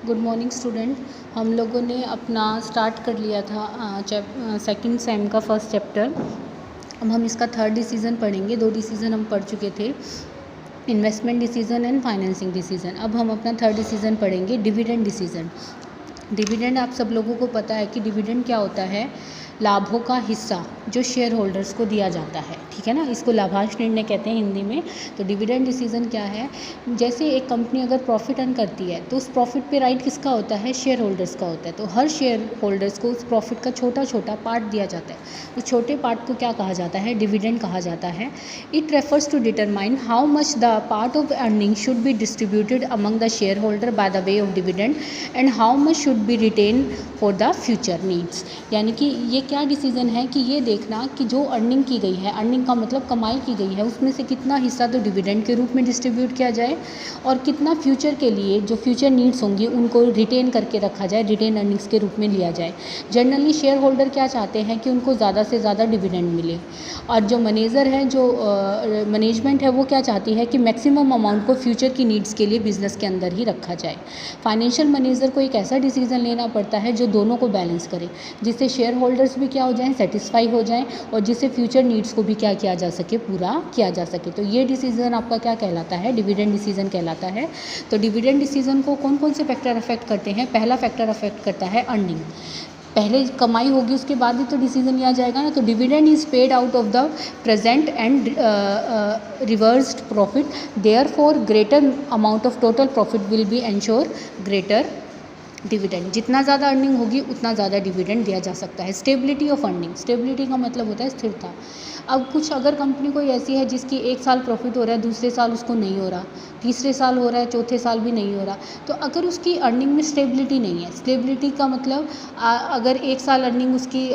Good morning student. हम लोगों ने अपना स्टार्ट कर लिया था सेकंड सेम का फर्स्ट चैप्टर। अब हम इसका थर्ड डिसीज़न पढ़ेंगे। 2 डिसीज़न हम पढ़ चुके थे, investment decision and financing decision. अब हम अपना थर्ड डिसीज़न पढ़ेंगे, डिविडेंड डिसीज़न। डिविडेंड आप सब लोगों को पता है कि डिविडेंड क्या होता है, लाभों का हिस्सा जो शेयर होल्डर्स को दिया जाता है, ठीक है ना। इसको लाभांश निर्णय कहते हैं हिंदी में। तो डिविडेंड डिसीजन क्या है, जैसे एक कंपनी अगर प्रॉफिट अर्न करती है तो उस प्रॉफिट पे राइट किसका होता है, शेयर होल्डर्स का होता है। तो हर शेयर होल्डर्स को उस प्रॉफिट का छोटा छोटा पार्ट दिया जाता है। उस छोटे पार्ट को क्या कहा जाता है, डिविडेंड कहा जाता है। It refers to determine how much the part of earning should be distributed among the share holder by the way of dividend and how much should be retain for the future needs. यानी कि ये क्या decision है कि ये देखना कि जो अर्निंग की गई है, अर्निंग का मतलब कमाई की गई है, उसमें से कितना हिस्सा तो डिविडेंड के रूप में डिस्ट्रीब्यूट किया जाए और कितना फ्यूचर के लिए जो फ्यूचर नीड्स होंगी उनको रिटेन करके रखा जाए, रिटेन अर्निंग्स के रूप में लिया जाए। जनरली शेयर होल्डर क्या चाहते हैं कि उनको ज़्यादा से ज़्यादा डिविडेंड मिले, और जो मैनेजर है, जो मैनेजमेंट है, वो क्या चाहती है कि मैक्सिमम अमाउंट को फ्यूचर की नीड्स के लिए बिजनेस के अंदर ही रखा जाए। फाइनेंशियल मैनेजर को एक ऐसा डिसीजन लेना पड़ता है जो दोनों को बैलेंस करे, जिससे शेयर होल्डर्स भी क्या हो जाएं, सेटिस्फाई हो जाएं, और जिससे फ्यूचर नीड्स को भी क्या किया जा सके, पूरा किया जा सके। तो ये डिसीजन आपका क्या कहलाता है, डिविडेंड डिसीजन कहलाता है। तो डिविडेंड डिसीजन को कौन कौन से फैक्टर अफेक्ट करते हैं। पहला फैक्टर अफेक्ट करता है अर्निंग। पहले कमाई होगी उसके बाद ही तो डिसीजन लिया जाएगा ना। तो dividend is paid out of the present and reversed profit, therefore greater amount of total profit will be ensure greater dividend. जितना ज़्यादा अर्निंग होगी उतना ज़्यादा डिविडेंड दिया जा सकता है। स्टेबिलिटी ऑफ अर्निंग, स्टेबिलिटी का मतलब होता है स्थिरता। अब कुछ अगर कंपनी कोई ऐसी है जिसकी एक साल प्रॉफिट हो रहा है, दूसरे साल उसको नहीं हो रहा, तीसरे साल हो रहा है, चौथे साल भी नहीं हो रहा, तो अगर उसकी अर्निंग में स्टेबिलिटी नहीं है, स्टेबिलिटी का मतलब अगर एक साल अर्निंग उसकी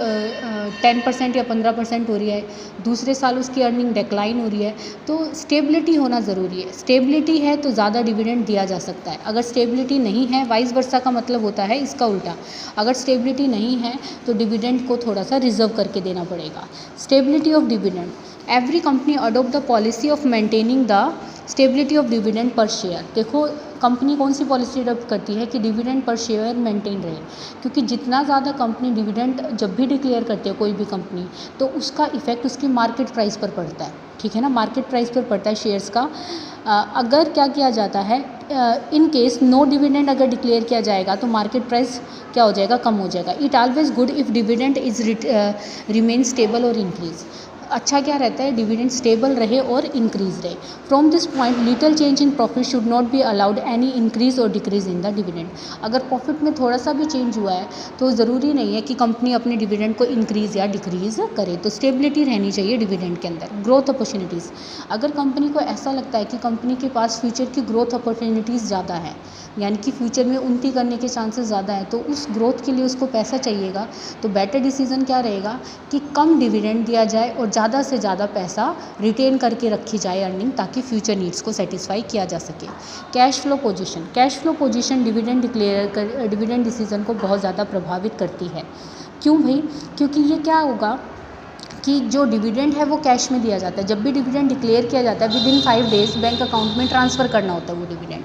10% या 15% हो रही है, दूसरे साल उसकी अर्निंग डिक्लाइन हो रही है, तो स्टेबिलिटी होना ज़रूरी है। स्टेबिलिटी है तो ज़्यादा डिविडेंड दिया जा सकता है। अगर स्टेबिलिटी नहीं है, वाइस वर्सा का मतलब होता है इसका उल्टा, अगर स्टेबिलिटी नहीं है तो डिविडेंड को थोड़ा सा रिजर्व करके देना पड़ेगा। Stability of dividend, every company adopt the policy of maintaining the stability of dividend per share. देखो कंपनी कौन सी पॉलिसी अडोप्ट करती है कि डिविडेंड पर शेयर मेंटेन रहे, क्योंकि जितना ज़्यादा कंपनी डिविडेंड जब भी डिक्लेयर करती है कोई भी कंपनी, तो उसका इफेक्ट उसकी मार्केट प्राइस पर पड़ता है, ठीक है ना, मार्केट प्राइस पर पड़ता है शेयर्स का। अगर क्या किया जाता है, इन केस नो डिविडेंड अगर डिक्लेयर किया जाएगा तो मार्केट प्राइस क्या हो जाएगा, कम हो जाएगा। It always good if dividend is remain stable और इंक्रीज। अच्छा क्या रहता है, डिविडेंड स्टेबल रहे और इंक्रीज रहे। From this point little change in profit should not be allowed any increase और डिक्रीज इन द डिविडेंड। अगर प्रॉफिट में थोड़ा सा भी चेंज हुआ है तो ज़रूरी नहीं है कि कंपनी अपने डिविडेंड को इंक्रीज या डिक्रीज करे। तो स्टेबिलिटी रहनी चाहिए डिविडेंड के अंदर। ग्रोथ अपॉर्चुनिटीज़, अगर कंपनी को ऐसा लगता है कि कंपनी के पास फ्यूचर की ग्रोथ अपॉर्चुनिटीज़ ज़्यादा है, यानी कि फ्यूचर में उन्नति करने के चांसेस ज़्यादा हैं, तो उस ग्रोथ के लिए उसको पैसा चाहिएगा, तो बेटर डिसीजन क्या रहेगा कि कम डिविडेंड दिया जाए और ज़्यादा से ज़्यादा पैसा रिटेन करके रखी जाए अर्निंग, ताकि फ्यूचर नीड्स को सेटिस्फाई किया जा सके। Cash flow position, cash flow position dividend decision को बहुत ज़्यादा प्रभावित करती है। क्यों भाई, क्योंकि ये क्या होगा कि जो डिविडेंड है वो कैश में दिया जाता है। जब भी डिविडेंड डिक्लेयर किया जाता है विदिन 5 डेज़ बैंक अकाउंट में ट्रांसफ़र करना होता है वो डिविडेंड।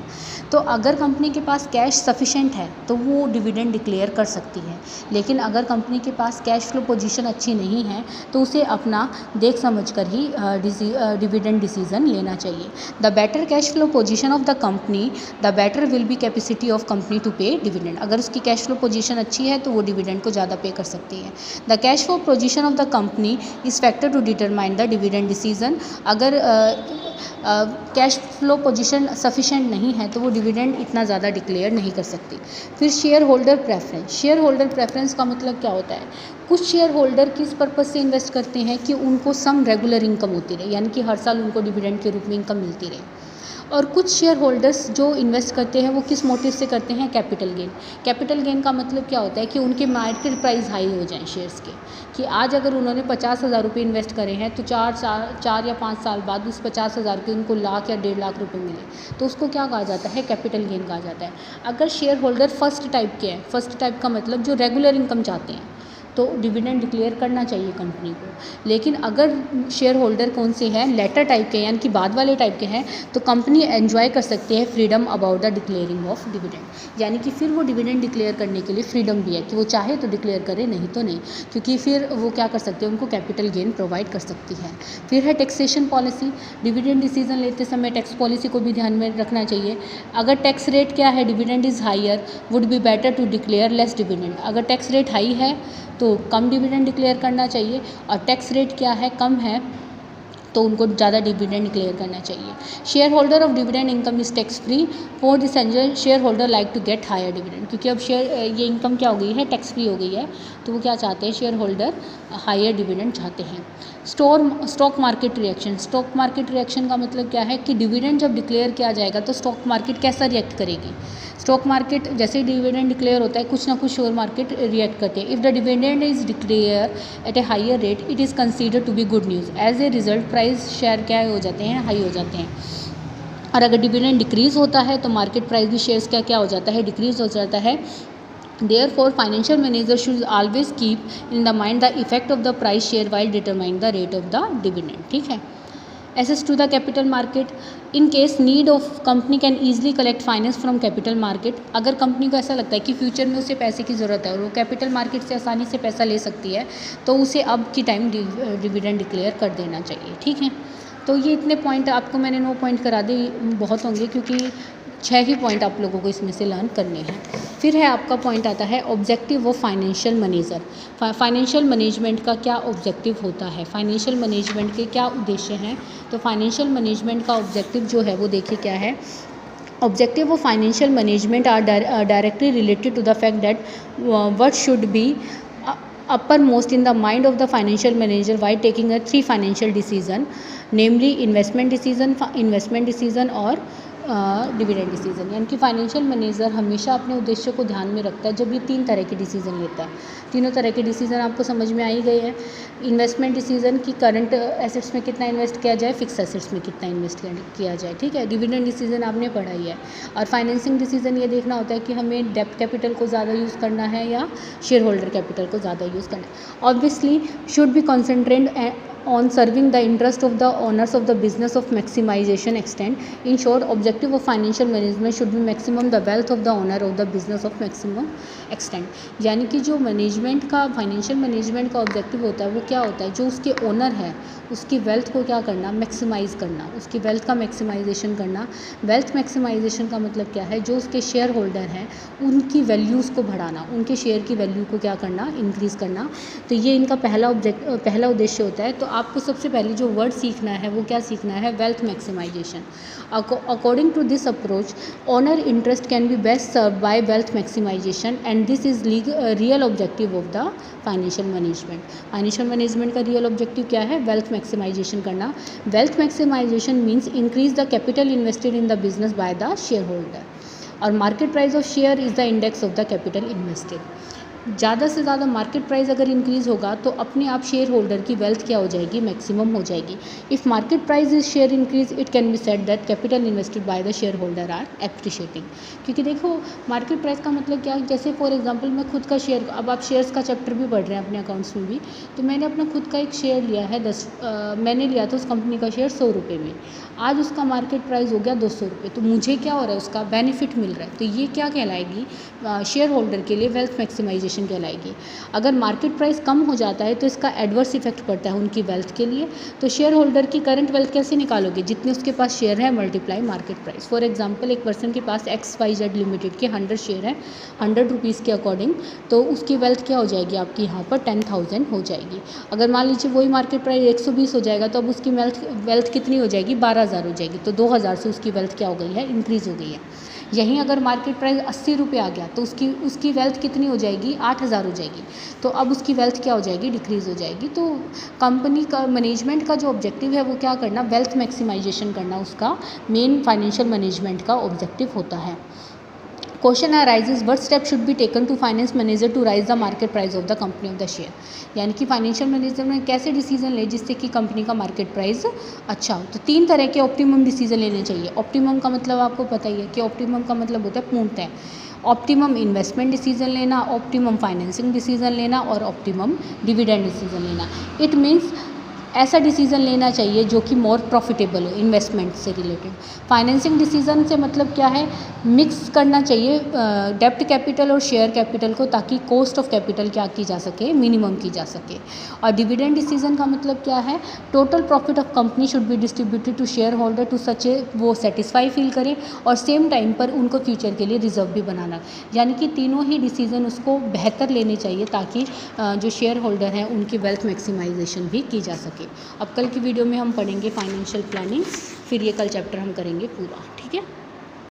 तो अगर कंपनी के पास कैश सफिशेंट है तो वो डिविडेंड डिक्लेयर कर सकती है, लेकिन अगर कंपनी के पास कैश फ्लो पोजीशन अच्छी नहीं है तो उसे अपना देख समझ कर ही डिविडेंड डिसीजन लेना चाहिए। The better cash flow position of the company the better will be capacity of company to pay dividend. अगर उसकी कैश फ्लो पोजीशन अच्छी है तो वो डिविडेंड को ज़्यादा पे कर सकती है। The cash flow position of the company is factor to determine the dividend decision. अगर कैश फ्लो पोजीशन सफिशेंट नहीं है तो वो डिविडेंड इतना ज़्यादा डिक्लेयर नहीं कर सकती। फिर share holder preference, share holder preference का मतलब क्या होता है, कुछ शेयर होल्डर किस पर्पज़ से इन्वेस्ट करते हैं कि उनको सम रेगुलर इनकम होती रहे, यानी कि हर साल उनको डिविडेंड के रूप में इनकम मिलती रहे। और कुछ शेयर होल्डर्स जो इन्वेस्ट करते हैं वो किस मोटिव से करते हैं, कैपिटल गेन। कैपिटल गेन का मतलब क्या होता है कि उनके मार्केट प्राइस हाई हो जाएं शेयर्स के, कि आज अगर उन्होंने 50,000 रुपये इन्वेस्ट करे हैं तो 4 या 5 साल बाद उस 50,000 के उनको लाख या 1.5 लाख रुपये मिले, तो उसको क्या कहा जाता है, कैपिटल गेन कहा जाता है। अगर शेयर होल्डर फर्स्ट टाइप के हैं, फर्स्ट टाइप का मतलब जो रेगुलर इनकम चाहते हैं, तो डिविडेंड डिक्लेयर करना चाहिए कंपनी को। लेकिन अगर शेयर होल्डर कौन से हैं, लेटर टाइप के यानी कि बाद वाले टाइप के हैं, तो कंपनी एंजॉय कर सकती है freedom about the declaring of dividend, यानी कि फिर वो डिविडेंड डिक्लेयर करने के लिए फ्रीडम भी है कि वो चाहे तो डिक्लेयर करे, नहीं तो नहीं, क्योंकि फिर वो क्या कर सकते हैं, उनको कैपिटल गेन प्रोवाइड कर सकती है। फिर है टैक्सेशन पॉलिसी। डिविडेंड डिसीजन लेते समय टैक्स पॉलिसी को भी ध्यान में रखना चाहिए। अगर टैक्स रेट क्या है, dividend is higher, would be better to declare less dividend. अगर टैक्स रेट हाई है तो कम डिविडेंड डिक्लेयर करना चाहिए, और टैक्स रेट क्या है, कम है, तो उनको ज़्यादा डिविडेंड डिक्लेयर करना चाहिए। Share holder of dividend income is tax free, for this angel share holder like to get higher dividend, क्योंकि अब ये इनकम क्या हो गई है, टैक्स फ्री हो गई है, तो वो क्या चाहते हैं, शेयर होल्डर हायर डिविडेंड चाहते हैं। Stock market reaction. Stock market reaction का मतलब क्या है कि डिविडेंड जब डिक्लेयर किया जाएगा तो स्टॉक मार्केट कैसा रिएक्ट करेगी। स्टॉक मार्केट जैसे ही डिविडेंड डिक्लेयर होता है, कुछ ना कुछ शेयर मार्केट रिएक्ट करते हैं। If the dividend is declare at a higher rate, it is consider to be good news. As a result price share क्या हो जाते हैं, हाई हो जाते हैं। और अगर डिविडेंड डिक्रीज़ होता है तो मार्केट प्राइस भी शेयर्स का क्या हो जाता है, डिक्रीज़ हो जाता है। Therefore, financial manager should always keep in the mind the effect of the price share while determining the rate of the dividend. ठीक है। Access to the capital market. In case need of company can easily collect finance from capital market. अगर company को ऐसा लगता है कि future में उसे पैसे की ज़रूरत है और वो कैपिटल मार्केट से आसानी से पैसा ले सकती है, तो उसे अब की टाइम डिविडेंड डिक्लेयर कर देना चाहिए। ठीक है। तो ये इतने पॉइंट आपको मैंने 9 पॉइंट करा दी, बहुत होंगे क्योंकि 6 ही पॉइंट आप लोगों को इसमें से लर्न करने हैं। फिर है आपका पॉइंट आता है objective of financial manager. Financial management का क्या ऑब्जेक्टिव होता है, फाइनेंशियल मैनेजमेंट के क्या उद्देश्य हैं। तो फाइनेंशियल मैनेजमेंट का ऑब्जेक्टिव जो है वो देखिए क्या है। Objective of financial management are directly related to the fact that what should be uppermost in the mind of the financial manager while taking a 3 financial decision, namely investment decision और dividend decision. यानी कि financial manager हमेशा अपने उद्देश्य को ध्यान में रखता है जब ये 3 तरह के डिसीजन लेता है। तीनों तरह के डिसीजन आपको समझ में आ ही गए हैं। इन्वेस्टमेंट डिसीजन की करंट एसेट्स में कितना इन्वेस्ट किया जाए, फिक्स एसेट्स में कितना इन्वेस्ट किया जाए। ठीक है। डिविडेंड डिसीजन आपने पढ़ा ही है। और फाइनेंसिंग डिसीजन ये देखना होता है कि हमें डेब्ट कैपिटल को ज़्यादा यूज़ करना है या शेयर होल्डर कैपिटल को ज़्यादा यूज़ करना है। Obviously should be concentrate on serving the interest of the owners of the business of maximization extent. In short, objective of financial management should be maximum the wealth of the owner of the business of maximum extent. यानी कि जो management का financial management का objective होता है वो क्या होता है, जो उसके ओनर है उसकी वेल्थ को क्या करना, मैक्सिमाइज़ करना, उसकी वेल्थ का मैक्सिमाइजेशन करना। वेल्थ मैक्सिमाइजेशन का मतलब क्या है, जो उसके शेयर होल्डर हैं उनकी वैल्यूज़ को बढ़ाना, उनके शेयर की वैल्यू को क्या करना, इंक्रीज़ करना। तो ये इनका पहला उद्देश्य होता है। तो आपको सबसे पहले जो वर्ड सीखना है वो क्या सीखना है, wealth maximisation. According to this approach, owner interest can be best serve by wealth maximisation and this is real objective of the financial management. Financial management का रियल ऑब्जेक्टिव क्या है, वेल्थ मैक्सिमाइजेशन करना। Wealth maximisation means increase the capital invested in the business by the share holder. और market price of share is the index of the capital invested. ज़्यादा से ज़्यादा market price अगर increase होगा तो अपने आप शेयर होल्डर की वेल्थ क्या हो जाएगी, मैक्सिमम हो जाएगी। If market price is share increase, it can be said that capital invested by the share holder are appreciating. क्योंकि देखो मार्केट प्राइस का मतलब क्या है, जैसे फॉर एग्जांपल मैं खुद का शेयर, अब आप शेयर्स का चैप्टर भी पढ़ रहे हैं अपने अकाउंट्स में भी, तो मैंने अपना खुद का एक शेयर लिया है मैंने लिया था उस कंपनी का शेयर 100 रुपये में। आज उसका मार्केट प्राइस हो गया 200 रुपये, तो मुझे क्या हो रहा है, उसका बेनिफिट मिल रहा है। तो ये क्या कहलाएगी, शेयर होल्डर के लिए वेल्थ मैक्सिमाइजेशन कहलाएगी। अगर मार्केट प्राइस कम हो जाता है तो इसका एडवर्स इफेक्ट पड़ता है उनकी वेल्थ के लिए। तो शेयर होल्डर की करंट वेल्थ कैसे निकालोगे, जितने उसके पास शेयर है multiply market price. For example एक पर्सन के पास XYZ लिमिटेड के 100 शेयर है 100 रुपीज़ के अकॉर्डिंग, तो उसकी वेल्थ क्या हो जाएगी आपकी यहाँ पर 10,000 हो जाएगी। अगर मान लीजिए वही मार्केट प्राइस 120 हो जाएगा तो अब उसकी वेल्थ कितनी हो जाएगी, 12,000 हो जाएगी। तो 2,000 से उसकी वेल्थ क्या हो गई है, इंक्रीज़ हो गई है। यहीं अगर मार्केट प्राइस 80 रुपये आ गया तो उसकी वेल्थ कितनी हो जाएगी, 8,000 हो जाएगी। तो अब उसकी वेल्थ क्या हो जाएगी, डिक्रीज़ हो जाएगी। तो कंपनी का मैनेजमेंट का जो ऑब्जेक्टिव है वो क्या करना, वेल्थ मैक्सिमाइजेशन करना, उसका मेन फाइनेंशियल मैनेजमेंट का ऑब्जेक्टिव होता है। Question arises what step should be taken to finance manager to raise the market price of the company of the share. यानी कि फाइनेंशियल मैनेजर ने कैसे डिसीजन ले जिससे कि कंपनी का मार्केट प्राइस अच्छा हो। तो 3 तरह के ऑप्टिमम डिसीजन लेने चाहिए। ऑप्टिमम का मतलब आपको पता ही है कि ऑप्टिमम का मतलब होता है पूर्णतः। ऑप्टिमम इन्वेस्टमेंट डिसीजन लेना, ऑप्टिमम फाइनेंसिंग डिसीजन लेना और ऑप्टिमम डिविडेंड डिसीजन लेना। इट मीन्स ऐसा डिसीजन लेना चाहिए जो कि मोर प्रॉफिटेबल हो इन्वेस्टमेंट से रिलेटेड। फाइनेंसिंग डिसीजन से मतलब क्या है, मिक्स करना चाहिए डेब्ट कैपिटल और शेयर कैपिटल को, ताकि कॉस्ट ऑफ कैपिटल क्या की जा सके, मिनिमम की जा सके। और डिविडेंड डिसीजन का मतलब क्या है, total profit of company should be distributed to share holder to such a वो सेटिस्फाई फील करें और सेम टाइम पर उनको फ्यूचर के लिए रिजर्व भी बनाना। यानी कि तीनों ही डिसीजन उसको बेहतर लेने चाहिए ताकि जो शेयर होल्डर हैं उनकी वेल्थ मैक्सिमाइजेशन भी की जा सके। अब कल की वीडियो में हम पढ़ेंगे फाइनेंशियल प्लानिंग, फिर ये कल चैप्टर हम करेंगे पूरा, ठीक है।